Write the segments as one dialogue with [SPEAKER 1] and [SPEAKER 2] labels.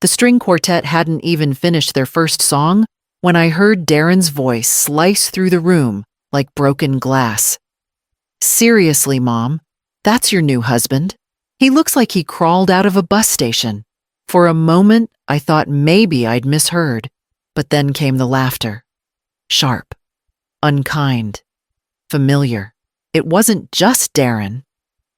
[SPEAKER 1] The string quartet hadn't even finished their first song when I heard Darren's voice slice through the room like broken glass. "Seriously, Mom, that's your new husband? He looks like he crawled out of a bus station." For a moment, I thought maybe I'd misheard, but then came the laughter. Sharp, unkind, familiar. It wasn't just Darren.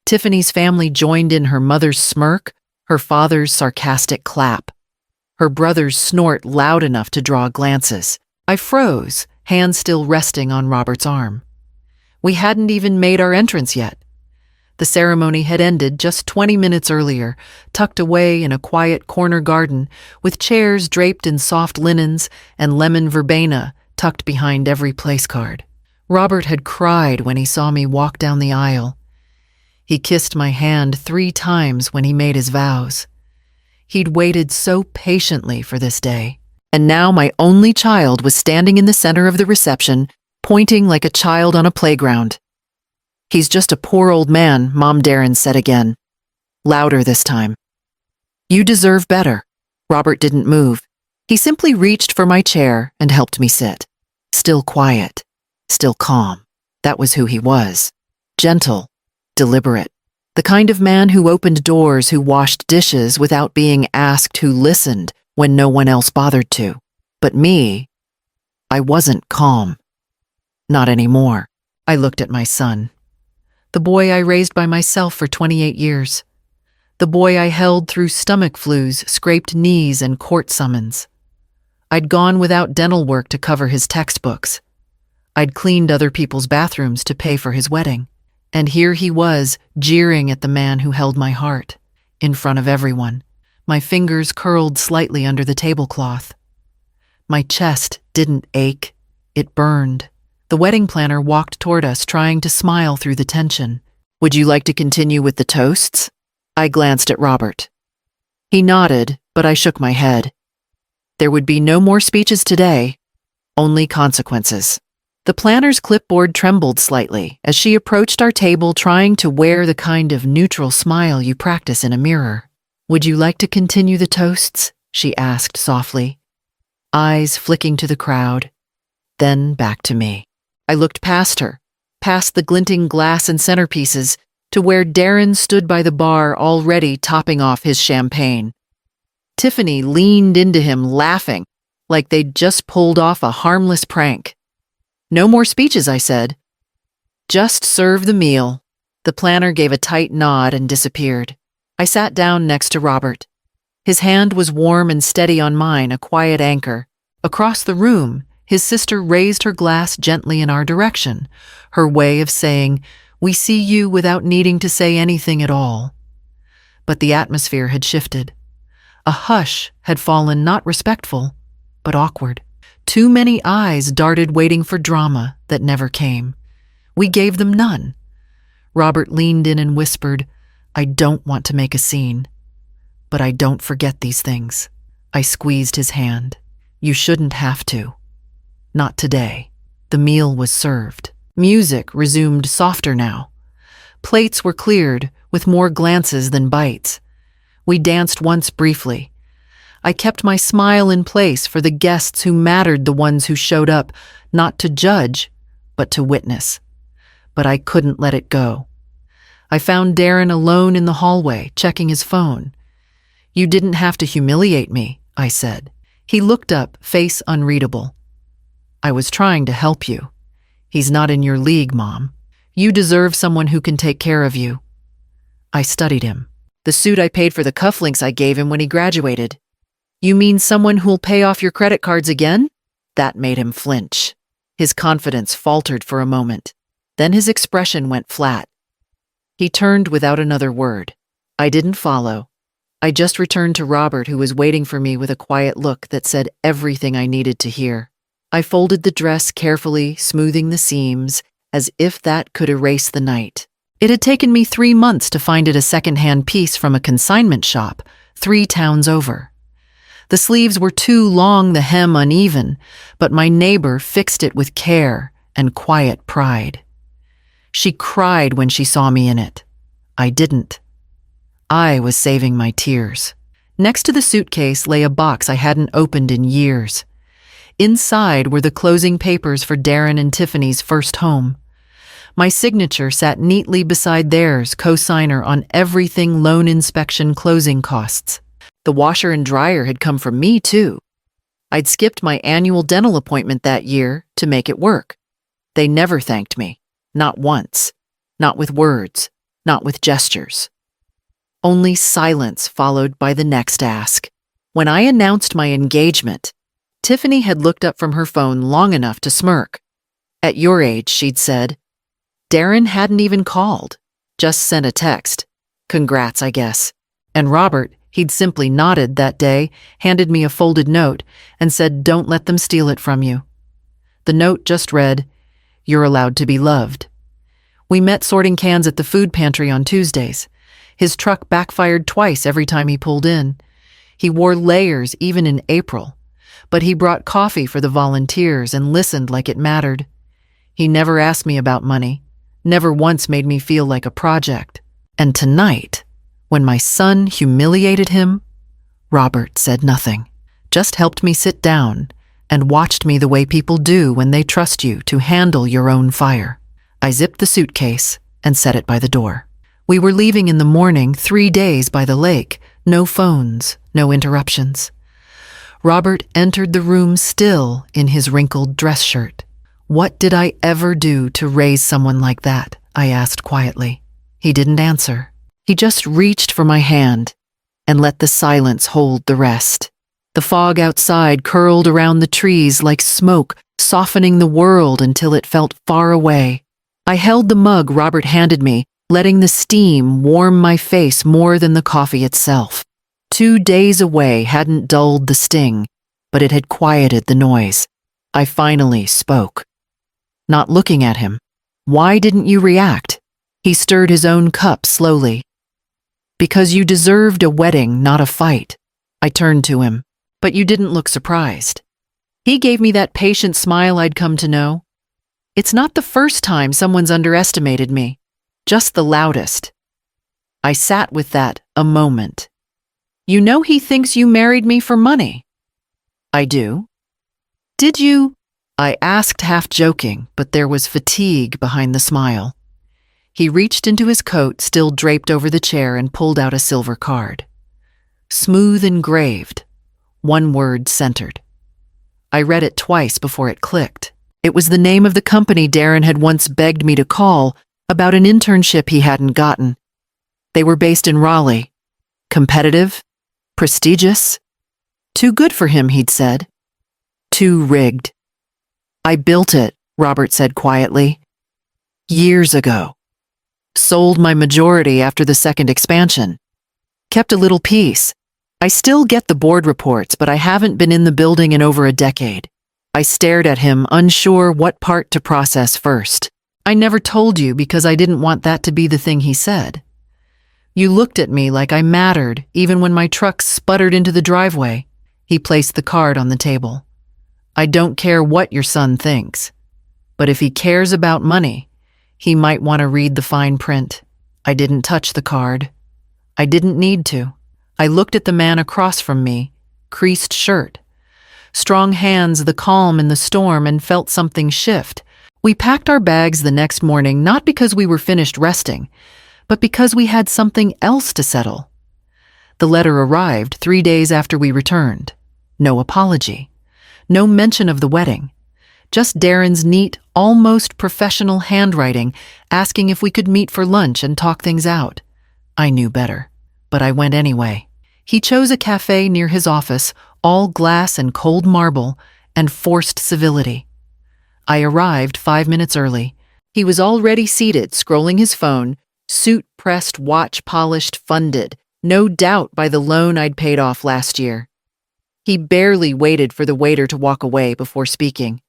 [SPEAKER 1] Tiffany's family joined in her mother's smirk, her father's sarcastic clap, her brother's snort loud enough to draw glances. I froze, hand still resting on Robert's arm. We hadn't even made our entrance yet. The ceremony had ended just 20 minutes earlier, tucked away in a quiet corner garden, with chairs draped in soft linens and lemon verbena tucked behind every place card. Robert had cried when he saw me walk down the aisle. He kissed my hand 3 times when he made his vows. He'd waited so patiently for this day. And now my only child was standing in the center of the reception, pointing like a child on a playground. "He's just a poor old man," Mom Darren said again, louder this time. "You deserve better." Robert didn't move. He simply reached for my chair and helped me sit. Still quiet, still calm. That was who he was. Gentle, deliberate. The kind of man who opened doors, who washed dishes without being asked, who listened when no one else bothered to. But me, I wasn't calm. Not anymore. I looked at my son. The boy I raised by myself for 28 years. The boy I held through stomach flus, scraped knees, and court summons. I'd gone without dental work to cover his textbooks. I'd cleaned other people's bathrooms to pay for his wedding. And here he was, jeering at the man who held my heart, in front of everyone. My fingers curled slightly under the tablecloth. My chest didn't ache, it burned. The wedding planner walked toward us, trying to smile through the tension. "Would you like to continue with the toasts?" I glanced at Robert. He nodded, but I shook my head. There would be no more speeches today, only consequences. The planner's clipboard trembled slightly as she approached our table, trying to wear the kind of neutral smile you practice in a mirror. "Would you like to continue the toasts?" she asked softly, eyes flicking to the crowd, then back to me. I looked past her, past the glinting glass and centerpieces, to where Darren stood by the bar, already topping off his champagne. Tiffany leaned into him, laughing, like they'd just pulled off a harmless prank. "No more speeches," I said. "Just serve the meal." The planner gave a tight nod and disappeared. I sat down next to Robert. His hand was warm and steady on mine, a quiet anchor. Across the room, his sister raised her glass gently in our direction, her way of saying, "We see you," without needing to say anything at all. But the atmosphere had shifted. A hush had fallen, not respectful, but awkward. Too many eyes darted, waiting for drama that never came. We gave them none. Robert leaned in and whispered, "I don't want to make a scene, but I don't forget these things." I squeezed his hand. "You shouldn't have to. Not today." The meal was served. Music resumed, softer now. Plates were cleared, with more glances than bites. We danced once briefly. I kept my smile in place for the guests who mattered, the ones who showed up, not to judge, but to witness. But I couldn't let it go. I found Darren alone in the hallway, checking his phone. "You didn't have to humiliate me," I said. He looked up, face unreadable. "I was trying to help you. He's not in your league, Mom. You deserve someone who can take care of you." I studied him. "The suit I paid for, the cufflinks I gave him when he graduated. You mean someone who'll pay off your credit cards again?" That made him flinch. His confidence faltered for a moment. Then his expression went flat. He turned without another word. I didn't follow. I just returned to Robert, who was waiting for me with a quiet look that said everything I needed to hear. I folded the dress carefully, smoothing the seams, as if that could erase the night. It had taken me 3 months to find it, a second-hand piece from a consignment shop, 3 towns over. The sleeves were too long, the hem uneven, but my neighbor fixed it with care and quiet pride. She cried when she saw me in it. I didn't. I was saving my tears. Next to the suitcase lay a box I hadn't opened in years. Inside were the closing papers for Darren and Tiffany's first home. My signature sat neatly beside theirs, co-signer on everything loan inspection closing costs. The washer and dryer had come from me, too. I'd skipped my annual dental appointment that year to make it work. They never thanked me. Not once. Not with words. Not with gestures. Only silence followed by the next ask. When I announced my engagement, Tiffany had looked up from her phone long enough to smirk. At your age, she'd said. Darren hadn't even called, just sent a text. Congrats, I guess. And Robert, he'd simply nodded that day, handed me a folded note, and said, don't let them steal it from you. The note just read, you're allowed to be loved. We met sorting cans at the food pantry on Tuesdays. His truck backfired twice every time he pulled in. He wore layers even in April, but he brought coffee for the volunteers and listened like it mattered. He never asked me about money, never once made me feel like a project. And tonight, when my son humiliated him, Robert said nothing, just helped me sit down and watched me the way people do when they trust you to handle your own fire. I zipped the suitcase and set it by the door. We were leaving in the morning, 3 days by the lake, no phones, no interruptions. Robert entered the room still in his wrinkled dress shirt. What did I ever do to raise someone like that? I asked quietly. He didn't answer. He just reached for my hand and let the silence hold the rest. The fog outside curled around the trees like smoke, softening the world until it felt far away. I held the mug Robert handed me, letting the steam warm my face more than the coffee itself. 2 days away hadn't dulled the sting, but it had quieted the noise. I finally spoke. Not looking at him. Why didn't you react? He stirred his own cup slowly. Because you deserved a wedding, not a fight. I turned to him. But you didn't look surprised. He gave me that patient smile I'd come to know. It's not the first time someone's underestimated me. Just the loudest. I sat with that a moment. You know he thinks you married me for money. I do. Did you? I asked half joking, but there was fatigue behind the smile. He reached into his coat, still draped over the chair, and pulled out a silver card. Smooth engraved. One word centered. I read it twice before it clicked. It was the name of the company Darren had once begged me to call about an internship he hadn't gotten. They were based in Raleigh. Competitive, prestigious. Too good for him, he'd said. Too rigged. I built it, Robert said quietly. Years ago. Sold my majority after the second expansion. Kept a little piece. I still get the board reports, but I haven't been in the building in over a decade. I stared at him, unsure what part to process first. I never told you because I didn't want that to be the thing he said. You looked at me like I mattered, even when my truck sputtered into the driveway. He placed the card on the table. I don't care what your son thinks, but if he cares about money, he might want to read the fine print. I didn't touch the card. I didn't need to. I looked at the man across from me, creased shirt, strong hands, the calm in the storm, and felt something shift. We packed our bags the next morning, not because we were finished resting, but because we had something else to settle. The letter arrived 3 days after we returned. No apology. No mention of the wedding. Just Darren's neat, almost professional handwriting, asking if we could meet for lunch and talk things out. I knew better, but I went anyway. He chose a cafe near his office, all glass and cold marble, and forced civility. I arrived 5 minutes early. He was already seated, scrolling his phone, suit pressed, watch polished, funded, no doubt by the loan I'd paid off last year. He barely waited for the waiter to walk away before speaking.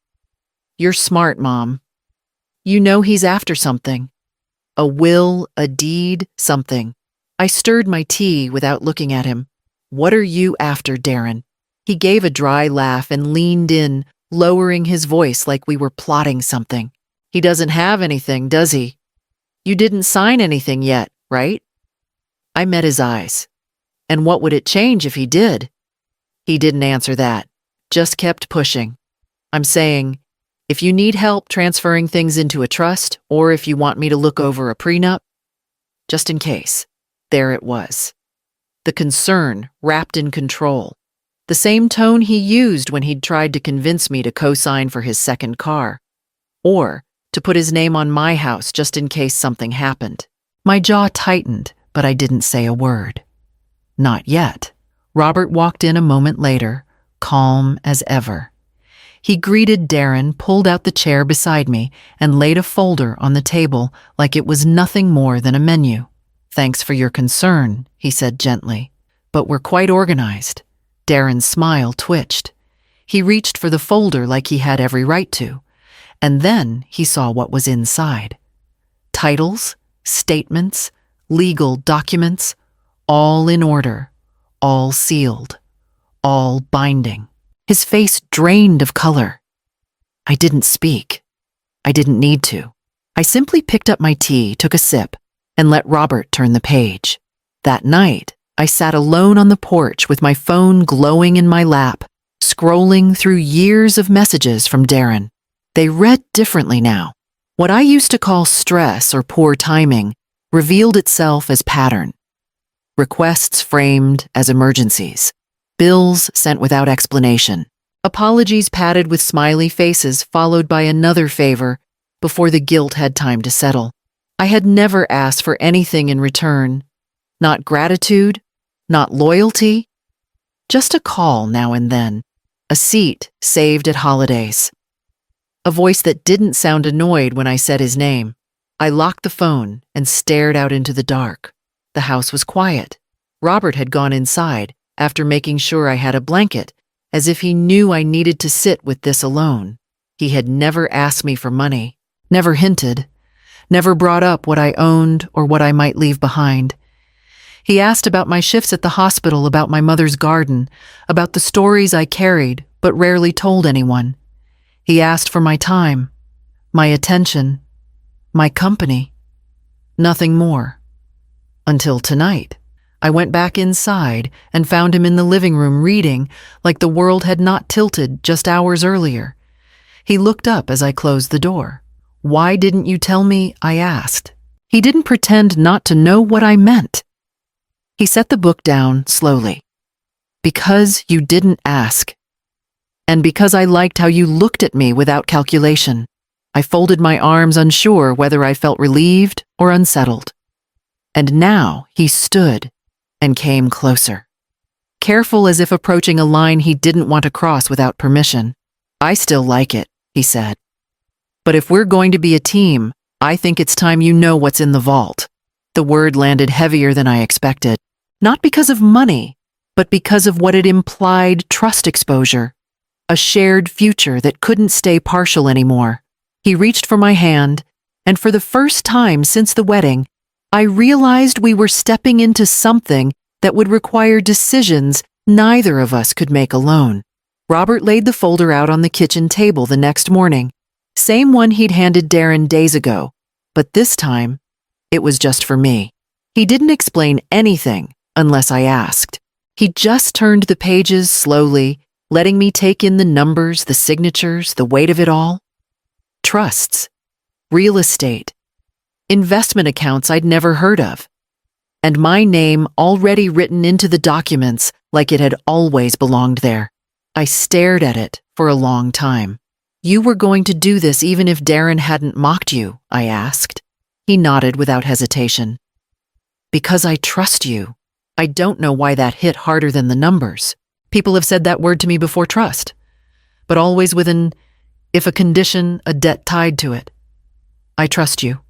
[SPEAKER 1] You're smart, Mom. You know he's after something. A will, a deed, something. I stirred my tea without looking at him. What are you after, Darren? He gave a dry laugh and leaned in, lowering his voice like we were plotting something. He doesn't have anything, does he? You didn't sign anything yet, right? I met his eyes. And what would it change if he did? He didn't answer that, just kept pushing. I'm saying, if you need help transferring things into a trust, or if you want me to look over a prenup, just in case, there it was. The concern wrapped in control. The same tone he used when he'd tried to convince me to co-sign for his second car, or to put his name on my house just in case something happened. My jaw tightened, but I didn't say a word. Not yet. Robert walked in a moment later, calm as ever. He greeted Darren, pulled out the chair beside me, and laid a folder on the table like it was nothing more than a menu. "Thanks for your concern," he said gently, "but we're quite organized." Darren's smile twitched. He reached for the folder like he had every right to, and then he saw what was inside. Titles, statements, legal documents, all in order, all sealed, all binding. His face drained of color. I didn't speak. I didn't need to. I simply picked up my tea, took a sip, and let Robert turn the page. That night, I sat alone on the porch with my phone glowing in my lap, scrolling through years of messages from Darren. They read differently now. What I used to call stress or poor timing revealed itself as pattern. Requests framed as emergencies. Bills sent without explanation. Apologies padded with smiley faces followed by another favor before the guilt had time to settle. I had never asked for anything in return. Not gratitude, not loyalty, just a call now and then, a seat saved at holidays. A voice that didn't sound annoyed when I said his name. I locked the phone and stared out into the dark. The house was quiet. Robert had gone inside after making sure I had a blanket, as if he knew I needed to sit with this alone. He had never asked me for money, never hinted, never brought up what I owned or what I might leave behind. He asked about my shifts at the hospital, about my mother's garden, about the stories I carried but rarely told anyone. He asked for my time, my attention, my company. Nothing more. Until tonight. I went back inside and found him in the living room reading like the world had not tilted just hours earlier. He looked up as I closed the door. "Why didn't you tell me?" I asked. He didn't pretend not to know what I meant. He set the book down slowly. "Because you didn't ask. And because I liked how you looked at me without calculation." I folded my arms, unsure whether I felt relieved or unsettled. And now he stood and came closer. Careful, as if approaching a line he didn't want to cross without permission. "I still like it," he said. "But if we're going to be a team, I think it's time you know what's in the vault." The word landed heavier than I expected, not because of money, but because of what it implied: trust exposure, a shared future that couldn't stay partial anymore. He reached for my hand, and for the first time since the wedding, I realized we were stepping into something that would require decisions neither of us could make alone. Robert laid the folder out on the kitchen table the next morning, same one he'd handed Darren days ago, but this time, it was just for me. He didn't explain anything unless I asked. He just turned the pages slowly, letting me take in the numbers, the signatures, the weight of it all. Trusts, real estate, investment accounts I'd never heard of, and my name already written into the documents like it had always belonged there. I stared at it for a long time. "You were going to do this even if Darren hadn't mocked you?" I asked. He nodded without hesitation. "Because I trust you." I don't know why that hit harder than the numbers. People have said that word to me before, trust, but always with an if a condition, a debt tied to it. "I trust you.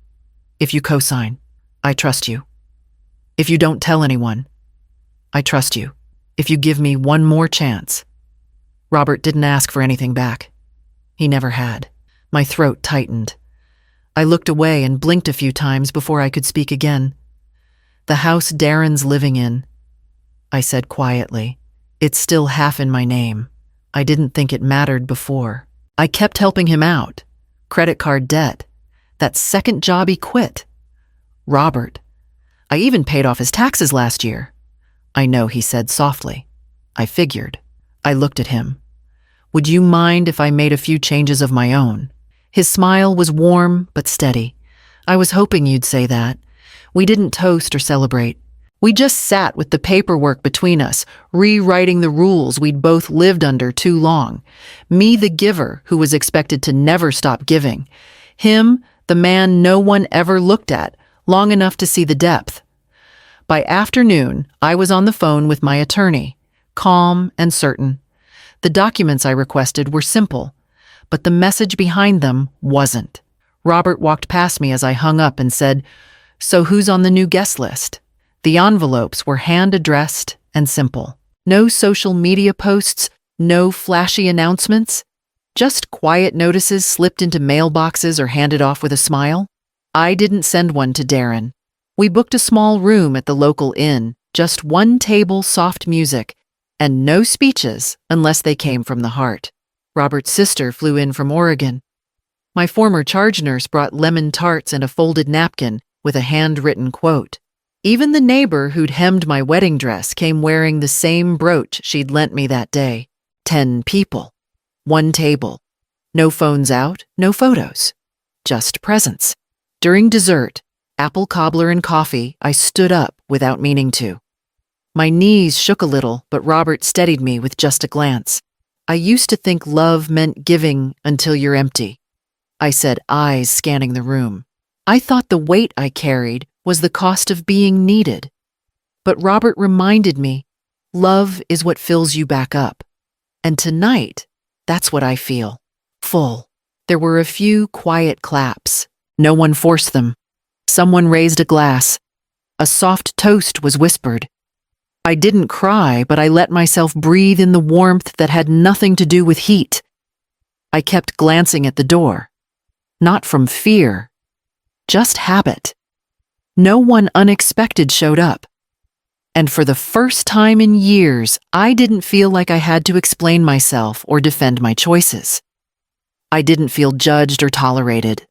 [SPEAKER 1] If you co-sign, I trust you. If you don't tell anyone, I trust you. If you give me one more chance." Robert didn't ask for anything back. He never had. My throat tightened. I looked away and blinked a few times before I could speak again. "The house Darren's living in," I said quietly. "It's still half in my name. I didn't think it mattered before. I kept helping him out. Credit card debt. That second job he quit. Robert. I even paid off his taxes last year. I know, he said softly. I figured. I looked at him. Would you mind if I made a few changes of my own? His smile was warm but steady. I was hoping you'd say that. We didn't toast or celebrate. We just sat with the paperwork between us, rewriting the rules we'd both lived under too long. Me, the giver, who was expected to never stop giving. Him, the man no one ever looked at, long enough to see the depth. By afternoon, I was on the phone with my attorney, calm and certain. The documents I requested were simple, but the message behind them wasn't. Robert walked past me as I hung up and said, "So who's on the new guest list?" The envelopes were hand-addressed and simple. No social media posts, no flashy announcements, just quiet notices slipped into mailboxes or handed off with a smile. I didn't send one to Darren. We booked a small room at the local inn, just one table, soft music, and no speeches unless they came from the heart. Robert's sister flew in from Oregon. My former charge nurse brought lemon tarts and a folded napkin with a handwritten quote. Even the neighbor who'd hemmed my wedding dress came wearing the same brooch she'd lent me that day. 10 people. One table. No phones out, no photos. Just presents. During dessert, apple cobbler and coffee, I stood up without meaning to. My knees shook a little, but Robert steadied me with just a glance. I used to think love meant giving until you're empty. I said, eyes scanning the room. I thought the weight I carried was the cost of being needed. But Robert reminded me, love is what fills you back up. And tonight, that's what I feel. Full. There were a few quiet claps. No one forced them. Someone raised a glass. A soft toast was whispered. I didn't cry, but I let myself breathe in the warmth that had nothing to do with heat. I kept glancing at the door. Not from fear, just habit. No one unexpected showed up. And for the first time in years, I didn't feel like I had to explain myself or defend my choices. I didn't feel judged or tolerated.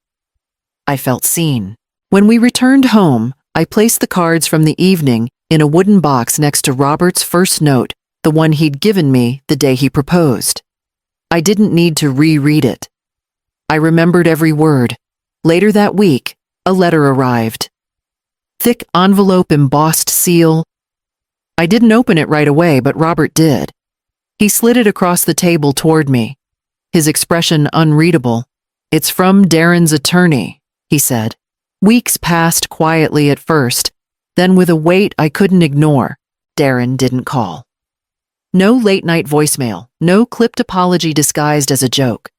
[SPEAKER 1] I felt seen. When we returned home, I placed the cards from the evening in a wooden box next to Robert's first note, the one he'd given me the day he proposed. I didn't need to reread it. I remembered every word. Later that week, a letter arrived. Thick envelope, embossed seal. I didn't open it right away, but Robert did. He slid it across the table toward me, his expression unreadable. "It's from Darren's attorney," he said. Weeks passed quietly at first, then with a weight I couldn't ignore, Darren didn't call. No late-night voicemail, no clipped apology disguised as a joke.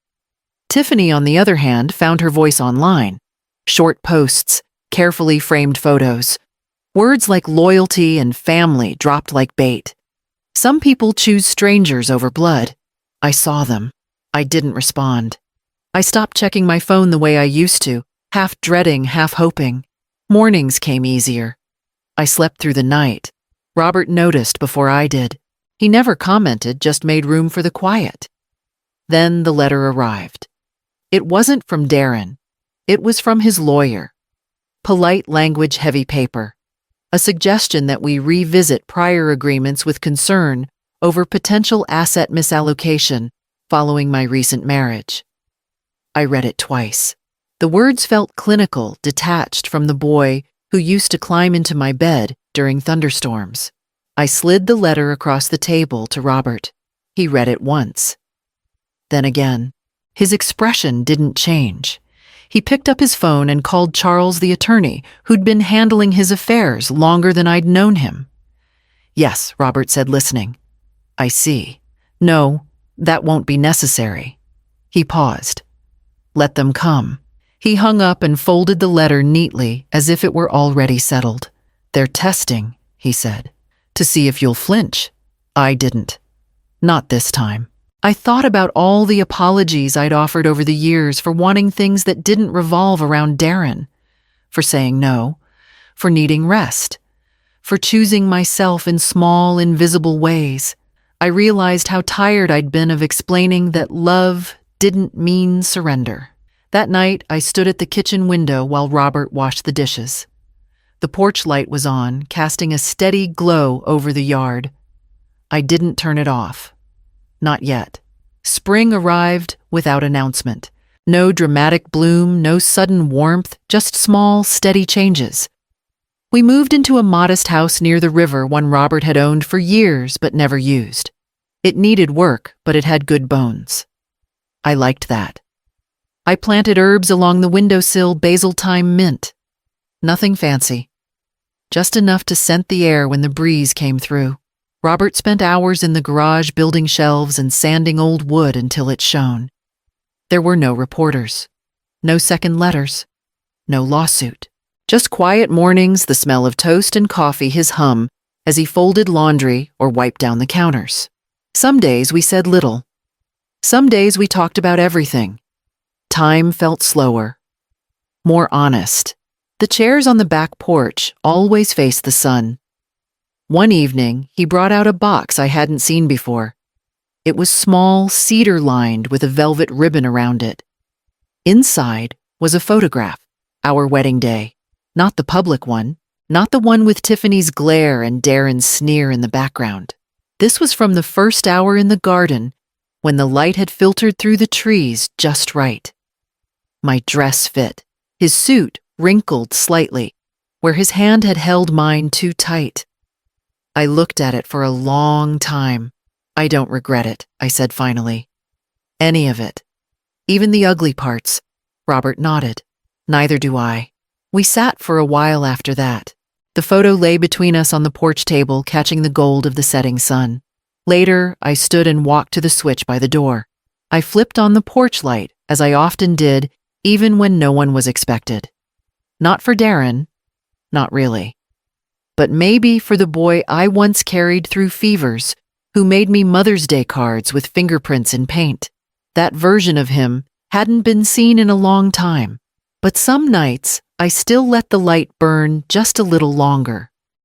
[SPEAKER 1] Tiffany, on the other hand, found her voice online. Short posts, carefully framed photos. Words like loyalty and family dropped like bait. Some people choose strangers over blood. I saw them. I didn't respond. I stopped checking my phone the way I used to, half dreading, half hoping. Mornings came easier. I slept through the night. Robert noticed before I did. He never commented, just made room for the quiet. Then the letter arrived. It wasn't from Darren. It was from his lawyer. Polite language, heavy paper. A suggestion that we revisit prior agreements with concern over potential asset misallocation following my recent marriage. I read it twice. The words felt clinical, detached from the boy who used to climb into my bed during thunderstorms. I slid the letter across the table to Robert. He read it once. Then again. His expression didn't change. He picked up his phone and called Charles, the attorney, who'd been handling his affairs longer than I'd known him. "Yes," Robert said, listening. "I see. No, that won't be necessary." He paused. "Let them come." He hung up and folded the letter neatly as if it were already settled. "They're testing," he said, "to see if you'll flinch." I didn't. Not this time. I thought about all the apologies I'd offered over the years for wanting things that didn't revolve around Darren, for saying no, for needing rest, for choosing myself in small, invisible ways. I realized how tired I'd been of explaining that love didn't mean surrender. That night, I stood at the kitchen window while Robert washed the dishes. The porch light was on, casting a steady glow over the yard. I didn't turn it off. Not yet. Spring arrived without announcement. No dramatic bloom, no sudden warmth, just small, steady changes. We moved into a modest house near the river one Robert had owned for years but never used. It needed work, but it had good bones. I liked that. I planted herbs along the windowsill, basil, thyme, mint. Nothing fancy. Just enough to scent the air when the breeze came through. Robert spent hours in the garage building shelves and sanding old wood until it shone. There were no reporters, no second letters, no lawsuit. Just quiet mornings, the smell of toast and coffee, his hum as he folded laundry or wiped down the counters. Some days we said little. Some days we talked about everything. Time felt slower, more honest. The chairs on the back porch always faced the sun. One evening, he brought out a box I hadn't seen before. It was small, cedar-lined with a velvet ribbon around it. Inside was a photograph, our wedding day. Not the public one, not the one with Tiffany's glare and Darren's sneer in the background. This was from the first hour in the garden, when the light had filtered through the trees just right. My dress fit. His suit wrinkled slightly, where his hand had held mine too tight. I looked at it for a long time. I don't regret it, I said finally. Any of it. Even the ugly parts. Robert nodded. Neither do I. We sat for a while after that. The photo lay between us on the porch table, catching the gold of the setting sun. Later, I stood and walked to the switch by the door. I flipped on the porch light, as I often did, even when no one was expected. Not for Darren. Not really. But maybe for the boy I once carried through fevers, who made me Mother's Day cards with fingerprints in paint. That version of him hadn't been seen in a long time. But some nights, I still let the light burn just a little longer.